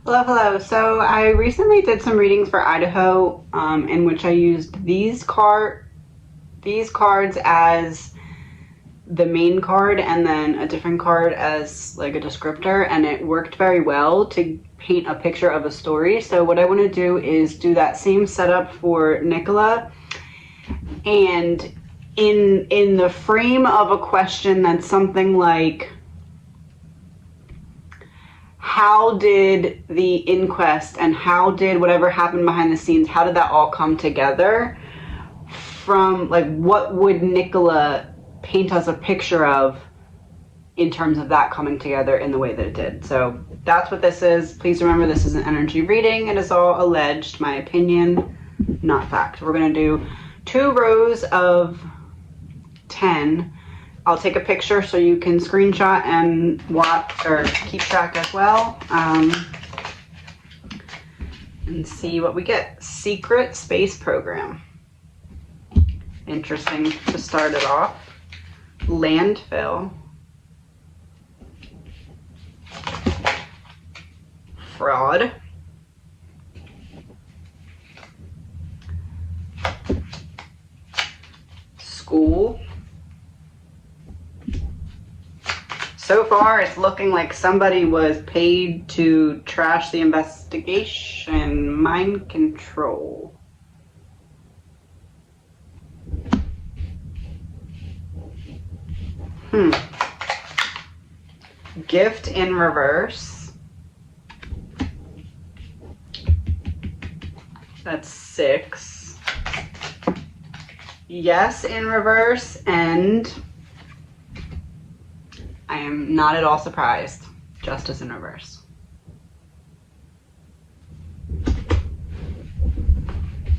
Hello, hello. So I recently did some readings for Idaho, in which I used these cards as the main card and then a different card as like a descriptor, and it worked very well to paint a picture of a story. So what I want to do is do that same setup for Nicola, and in the frame of a question that's something like, how did the inquest and how did whatever happened behind the scenes, how did that all come together? From like, what would Nicola paint us a picture of in terms of that coming together in the way that it did? So that's what this is. Please remember, this is an energy reading. It is all alleged, my opinion, not fact. We're going to do 2 rows of 10. I'll take a picture so you can screenshot and watch or keep track as well, and see what we get. Secret space program. Interesting to start it off. Landfill. Fraud. School. So far, it's looking like somebody was paid to trash the investigation. Mind control. Gift in reverse. That's 6. Yes in reverse, and I am not at all surprised. Justice in reverse.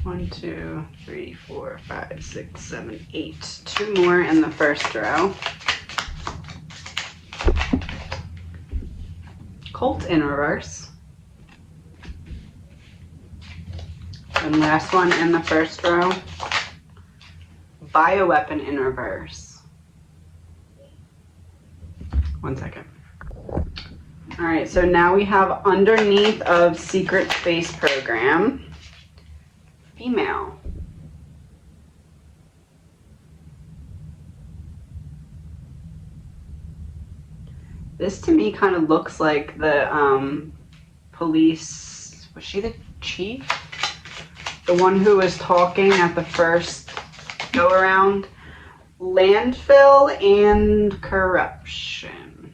One, 2, 3, 4, 5, 6, 7, 8. 2 more in the first row. Colt in reverse. And last one in the first row. Bioweapon in reverse. 1 second. All right, so now we have underneath of secret space program, female. This to me kind of looks like the police, was she the chief? The one who was talking at the first go around. Landfill and corruption.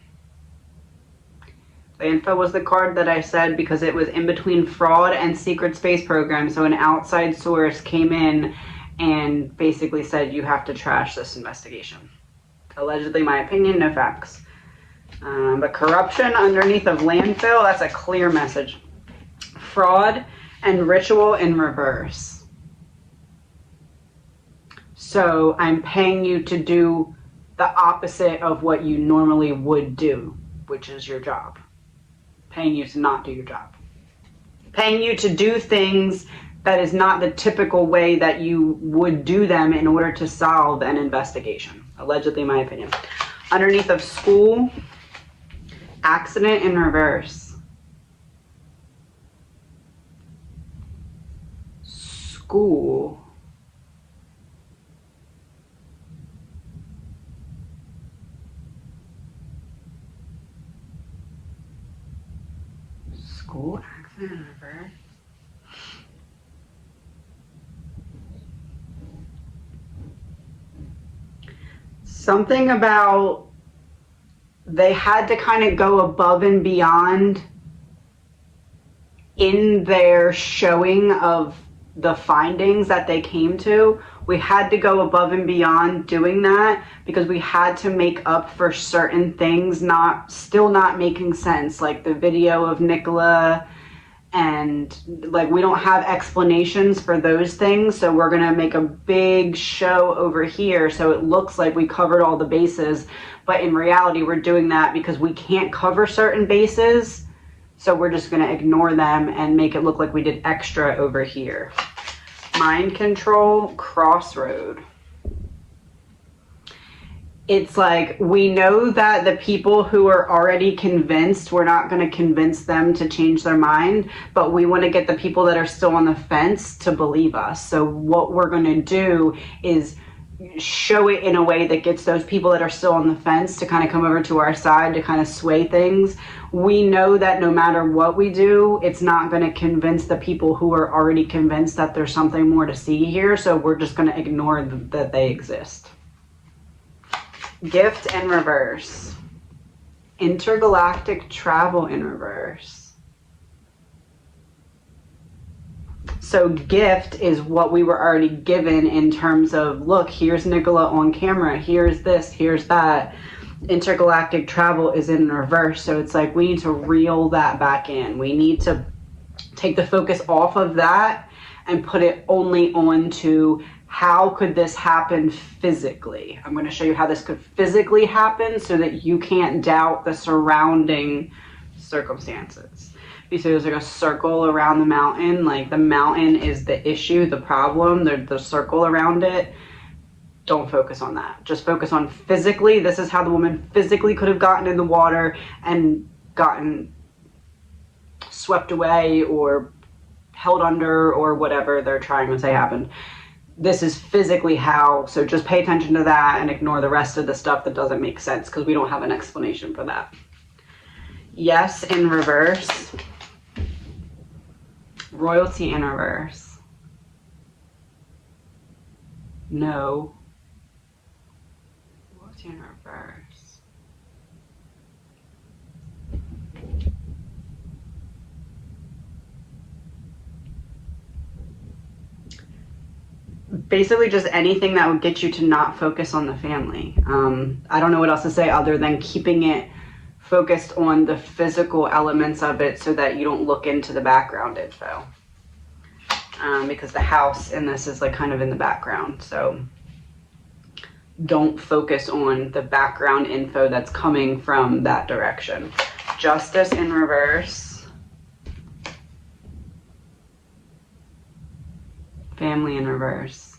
Landfill was the card that I said because it was in between fraud and secret space program. So an outside source came in and basically said, you have to trash this investigation. Allegedly, my opinion, no facts. But corruption underneath of landfill, that's a clear message. Fraud and ritual in reverse. So I'm paying you to do the opposite of what you normally would do, which is your job. Paying you to not do your job. Paying you to do things that is not the typical way that you would do them in order to solve an investigation. Allegedly, my opinion. Underneath of school, accident in reverse. School. School accident in reverse. Something about they had to kind of go above and beyond in their showing of the findings that they came to. We had to go above and beyond doing that because we had to make up for certain things still not making sense, like the video of Nicola, and like we don't have explanations for those things, so we're gonna make a big show over here so it looks like we covered all the bases, but in reality we're doing that because we can't cover certain bases, so we're just gonna ignore them and make it look like we did extra over here. Mind control, crossroad. it's like, we know that the people who are already convinced, we're not going to convince them to change their mind, but we want to get the people that are still on the fence to believe us. So what we're going to do is show it in a way that gets those people that are still on the fence to kind of come over to our side, to kind of sway things. We know that no matter what we do, it's not going to convince the people who are already convinced that there's something more to see here. So we're just going to ignore that they exist. Gift in reverse. Intergalactic travel in reverse. So gift is what we were already given in terms of, look, here's Nicola on camera, here's this, here's that. Intergalactic travel is in reverse. So it's like, we need to reel that back in. We need to take the focus off of that and put it only on to, how could this happen physically? I'm going to show you how this could physically happen so that you can't doubt the surrounding circumstances. You see there's like a circle around the mountain, like the mountain is the issue, the problem, the circle around it. Don't focus on that. Just focus on physically. This is how the woman physically could have gotten in the water and gotten swept away or held under or whatever they're trying to say happened. This is physically how, so just pay attention to that and ignore the rest of the stuff that doesn't make sense because we don't have an explanation for that. Yes in reverse. Royalty in reverse. No. Royalty in reverse. Basically just anything that would get you to not focus on the family. I don't know what else to say other than keeping it focused on the physical elements of it so that you don't look into the background info. Because the house in this is like kind of in the background. So don't focus on the background info that's coming from that direction. Justice in reverse. Family in reverse.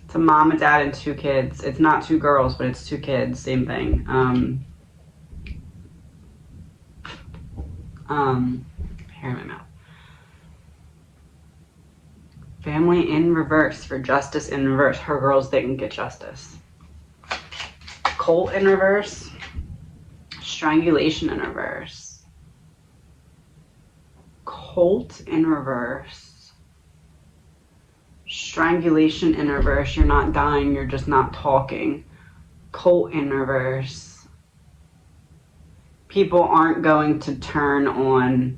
It's a mom, a dad, and 2 kids. It's not 2 girls, but it's 2 kids. Same thing. Hair in my mouth. Family in reverse for justice in reverse. Her girls didn't get justice. Cult in reverse. Strangulation in reverse. Cult in reverse. Strangulation in reverse. You're not dying, you're just not talking. Cult in reverse. People aren't going to turn on,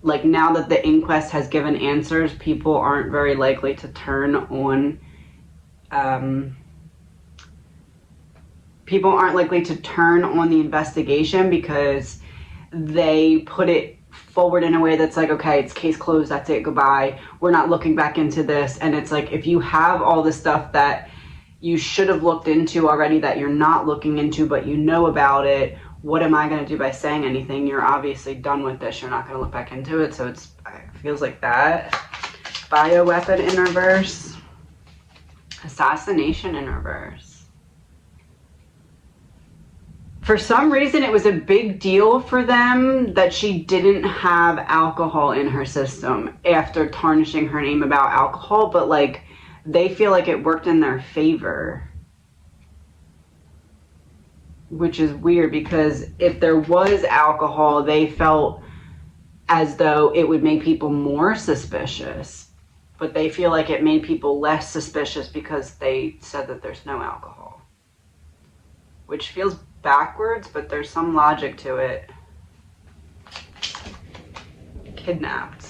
like now that the inquest has given answers, people aren't very likely to turn on, people aren't likely to turn on the investigation because they put it forward in a way that's like, okay, it's case closed, that's it, goodbye, we're not looking back into this. And it's like, if you have all the stuff that you should have looked into already that you're not looking into, but you know about it, what am I going to do by saying anything? You're obviously done with this, you're not going to look back into it. So it feels like that. Bioweapon in reverse. Assassination in reverse. For some reason, it was a big deal for them that she didn't have alcohol in her system after tarnishing her name about alcohol, but like, they feel like it worked in their favor. Which is weird because if there was alcohol, they felt as though it would make people more suspicious. But they feel like it made people less suspicious because they said that there's no alcohol. Which feels backwards, but there's some logic to it. Kidnapped.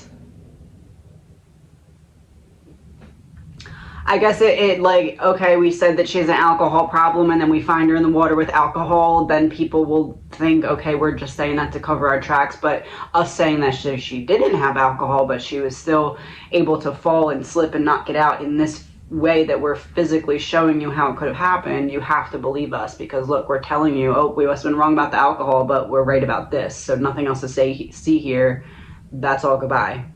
I guess it like, okay, we said that she has an alcohol problem and then we find her in the water with alcohol, then people will think, okay, we're just saying that to cover our tracks. But us saying that she didn't have alcohol, but she was still able to fall and slip and not get out in this way that we're physically showing you how it could have happened, you have to believe us because look, we're telling you, oh, we must have been wrong about the alcohol, but we're right about this. So nothing else to see here. That's all, goodbye.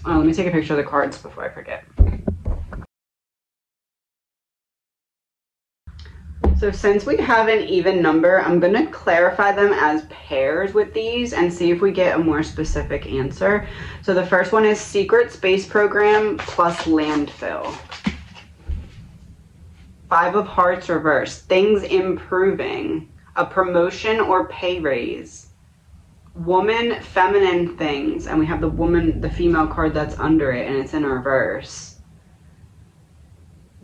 Oh, let me take a picture of the cards before I forget. So since we have an even number, I'm going to clarify them as pairs with these and see if we get a more specific answer. So the first one is secret space program plus landfill. 5 of hearts reversed. Things improving. A promotion or pay raise. Woman, feminine things. And we have the woman, the female card that's under it, and it's in reverse.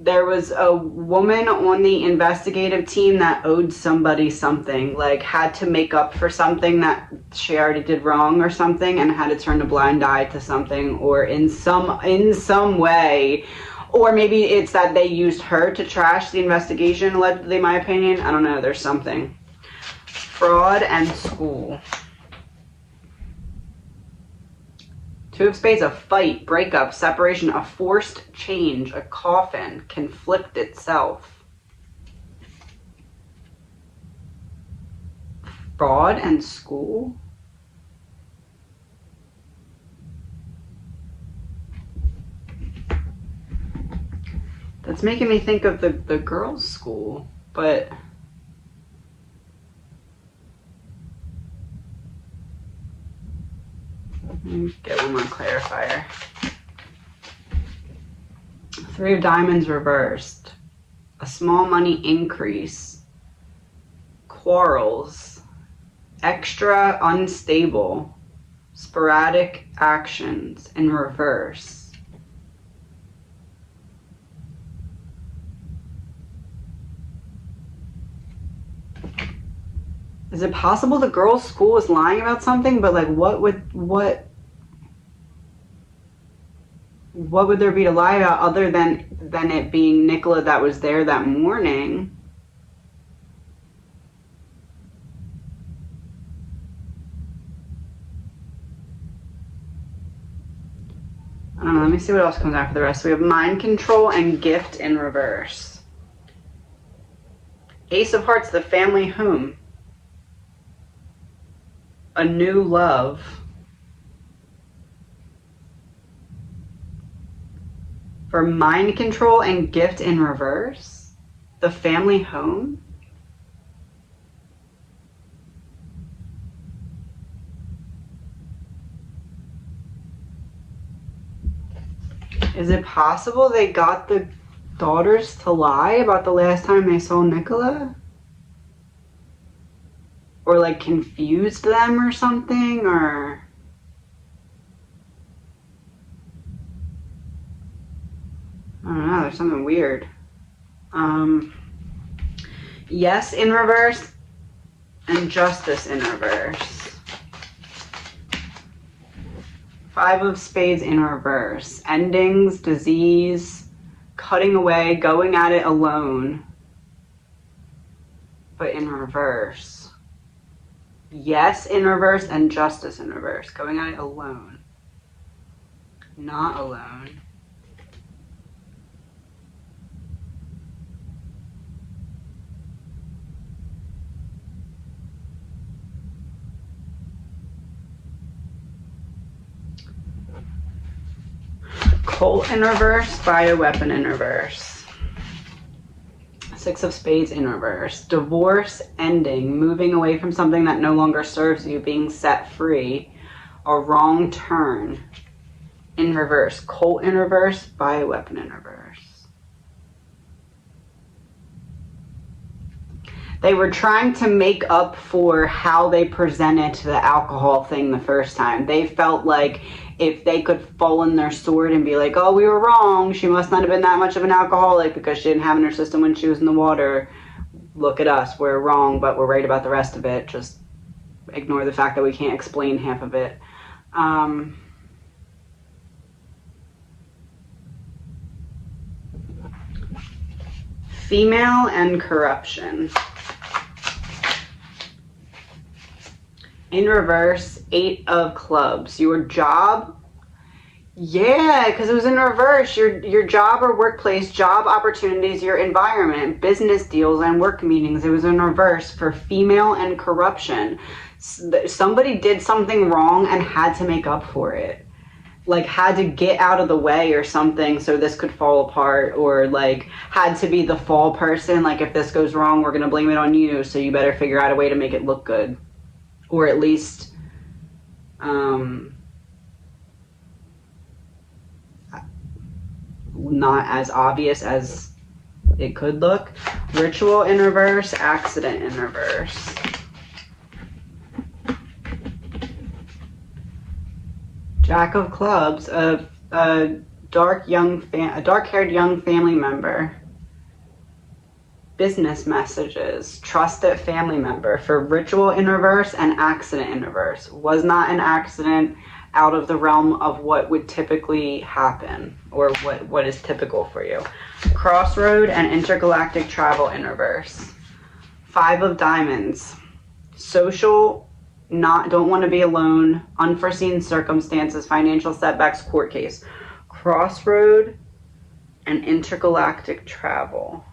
There was a woman on the investigative team that owed somebody something, like had to make up for something that she already did wrong or something, and had to turn a blind eye to something, or in some way, or maybe it's that they used her to trash the investigation, allegedly, my opinion. I don't know, there's something. Fraud and school. 2 of spades, a fight, breakup, separation, a forced change, a coffin, conflict itself. Fraud and school? That's making me think of the girls' school, but... Let me get one more clarifier. 3 of diamonds reversed. A small money increase. Quarrels. Extra unstable. Sporadic actions in reverse. Is it possible the girls' school is lying about something? But like, what would there be to lie about other than it being Nicola that was there that morning? I don't know. Let me see what else comes out for the rest. We have mind control and gift in reverse. Ace of hearts, the family home. A new love. For mind control and gift in reverse, the family home. Is it possible they got the daughters to lie about the last time they saw Nicola? Or like confused them or something, or... I don't know, there's something weird. Yes in reverse and justice in reverse. 5 of spades in reverse. Endings, disease, cutting away, going at it alone. But in reverse. Yes in reverse and justice in reverse. Going at it alone. Not alone. Colt in reverse, bioweapon in reverse. 6 of spades in reverse. Divorce ending, moving away from something that no longer serves you, being set free. A wrong turn in reverse. Colt in reverse, bioweapon in reverse. They were trying to make up for how they presented the alcohol thing the first time. They felt like if they could fall on their sword and be like, oh, we were wrong, she must not have been that much of an alcoholic because she didn't have in her system when she was in the water. Look at us, we're wrong, but we're right about the rest of it. Just ignore the fact that we can't explain half of it. Female and corruption. In reverse, 8 of clubs. Your job? Yeah, because it was in reverse. Your job or workplace, job opportunities, your environment, business deals, and work meetings. It was in reverse for female and corruption. Somebody did something wrong and had to make up for it. like had to get out of the way or something so this could fall apart, or like had to be the fall person, like if this goes wrong we're gonna blame it on you, so you better figure out a way to make it look good, or at least not as obvious as it could look. Ritual in reverse, accident in reverse. Jack of clubs, a dark-haired young family member. Business messages, trusted family member for ritual in reverse and accident in reverse. Was not an accident, out of the realm of what would typically happen, or what is typical for you. Crossroad and intergalactic travel in reverse. 5 of diamonds, social, don't want to be alone, unforeseen circumstances, financial setbacks, court case. Crossroad and intergalactic travel.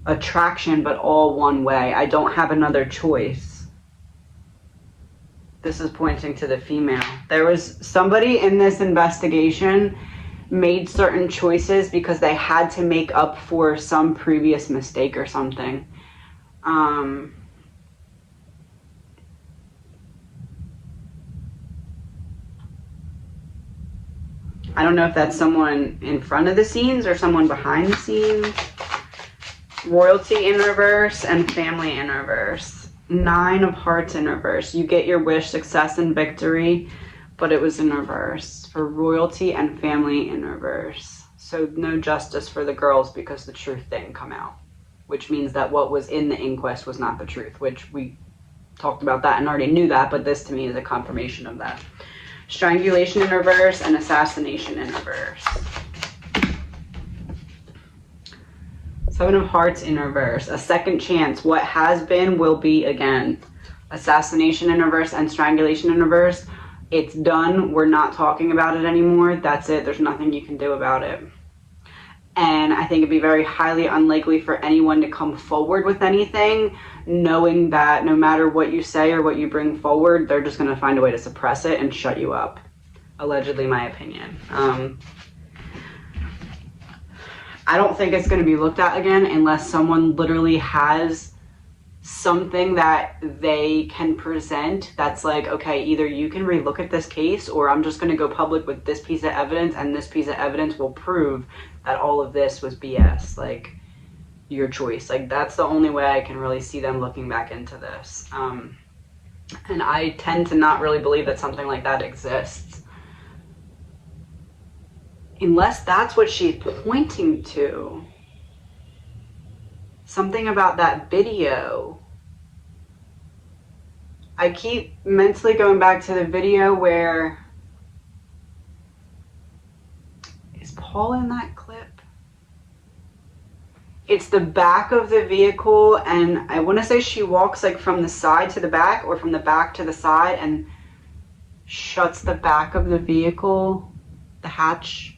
Attraction, but all one way. I don't have another choice. This is pointing to the female. There was somebody in this investigation made certain choices because they had to make up for some previous mistake or something. I don't know if that's someone in front of the scenes or someone behind the scenes. Royalty in reverse and family in reverse. 9 of hearts in reverse. You get your wish, success and victory, but it was in reverse for royalty and family in reverse. So no justice for the girls because the truth didn't come out, which means that what was in the inquest was not the truth, which we talked about that and already knew that, but this to me is a confirmation of that. Strangulation in reverse and assassination in reverse. 7 of hearts in reverse. A second chance. What has been will be again. Assassination in reverse and strangulation in reverse. It's done. We're not talking about it anymore. That's it. There's nothing you can do about it. And I think it'd be very highly unlikely for anyone to come forward with anything, knowing that no matter what you say or what you bring forward, they're just going to find a way to suppress it and shut you up. Allegedly, my opinion. I don't think it's going to be looked at again unless someone literally has something that they can present that's like, okay, either you can relook at this case, or I'm just going to go public with this piece of evidence, and this piece of evidence will prove that all of this was BS. Like, your choice. Like, that's the only way I can really see them looking back into this. And I tend to not really believe that something like that exists. Unless that's what she's pointing to. Something about that video. I keep mentally going back to the video where... Is Paul in that clip? It's the back of the vehicle, and I want to say she walks like from the side to the back, or from the back to the side, and shuts the back of the vehicle, the hatch.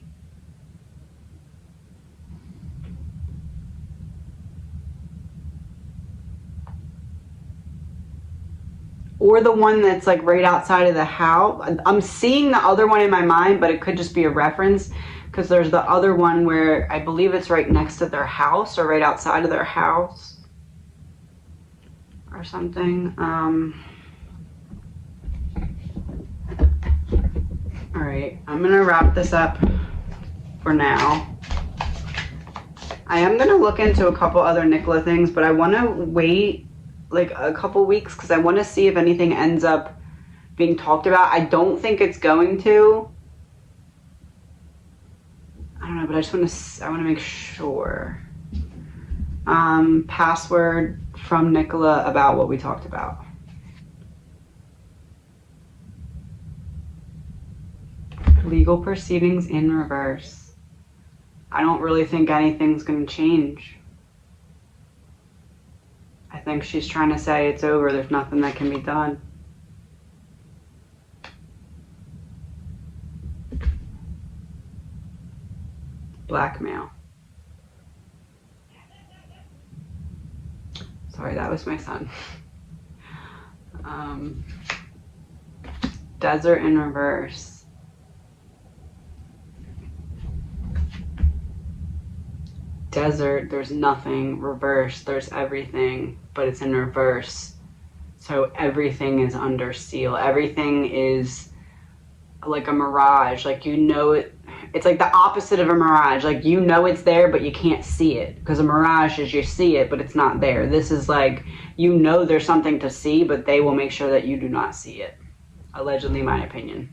Or the one that's like right outside of the house. I'm seeing the other one in my mind, but it could just be a reference, because there's the other one where I believe it's right next to their house, or right outside of their house or something. All right, I'm gonna wrap this up for now. I am gonna look into a couple other Nicola things, but I want to wait like a couple weeks because I want to see if anything ends up being talked about. I don't think it's going to. I don't know, but I want to make sure. Password from Nicola about what we talked about. Legal proceedings in reverse. I don't really think anything's going to change. I think she's trying to say it's over. There's nothing that can be done. Blackmail. Sorry, that was my son. Desert in reverse. Desert, there's nothing. Reverse, there's everything, but it's in reverse. So everything is under seal. Everything is like a mirage. Like, you know it. It's like the opposite of a mirage. Like, you know it's there, but you can't see it. Because a mirage is you see it, but it's not there. This is like, you know there's something to see, but they will make sure that you do not see it. Allegedly, my opinion.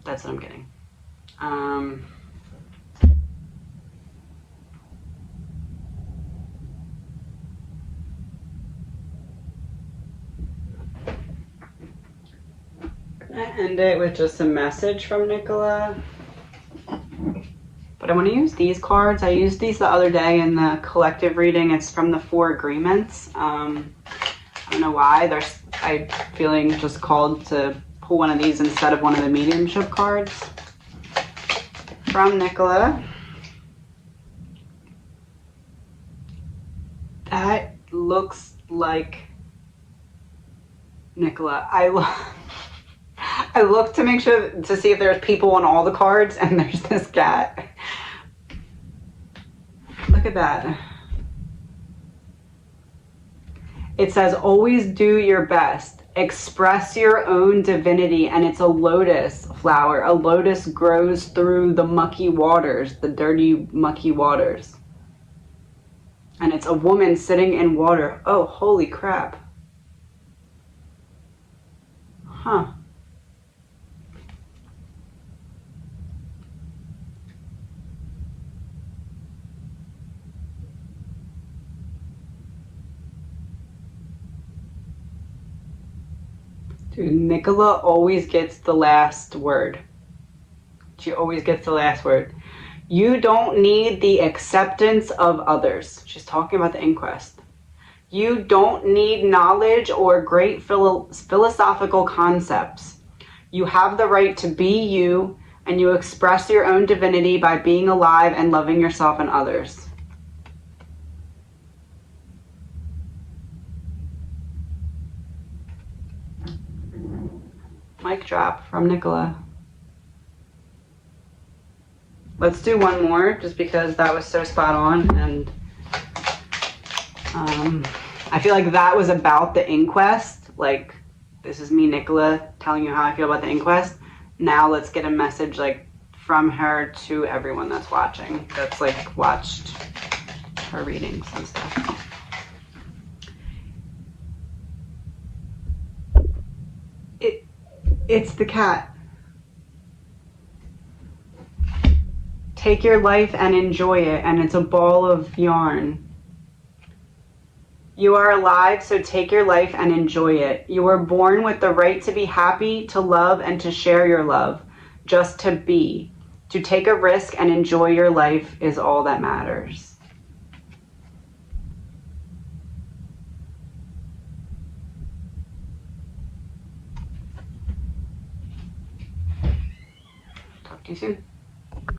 That's what I'm getting. I end it with just a message from Nicola. But I want to use these cards. I used these the other day in the collective reading. It's from the 4 Agreements. I don't know why. I'm feeling just called to pull one of these instead of one of the mediumship cards from Nicola. That looks like Nicola. I looked to make sure to see if there's people on all the cards, and there's this cat. Look at that. It says, always do your best. Express your own divinity. And it's a lotus flower. A lotus grows through the mucky waters, the dirty, mucky waters. And it's a woman sitting in water. Oh, holy crap. Huh. Dude, Nicola always gets the last word. She always gets the last word. You don't need the acceptance of others. She's talking about the inquest. You don't need knowledge or great philosophical concepts. You have the right to be you, and you express your own divinity by being alive and loving yourself and others. Mic drop from Nicola. Let's do one more, just because that was so spot on, and I feel like that was about the inquest. Like, this is me, Nicola, telling you how I feel about the inquest. Now let's get a message, like, from her to everyone that's watching, that's, like, watched her readings and stuff. It's the cat. Take your life and enjoy it, and it's a ball of yarn. You are alive, so take your life and enjoy it. You were born with the right to be happy, to love, and to share your love. Just to be. To take a risk and enjoy your life is all that matters. Talk to you soon.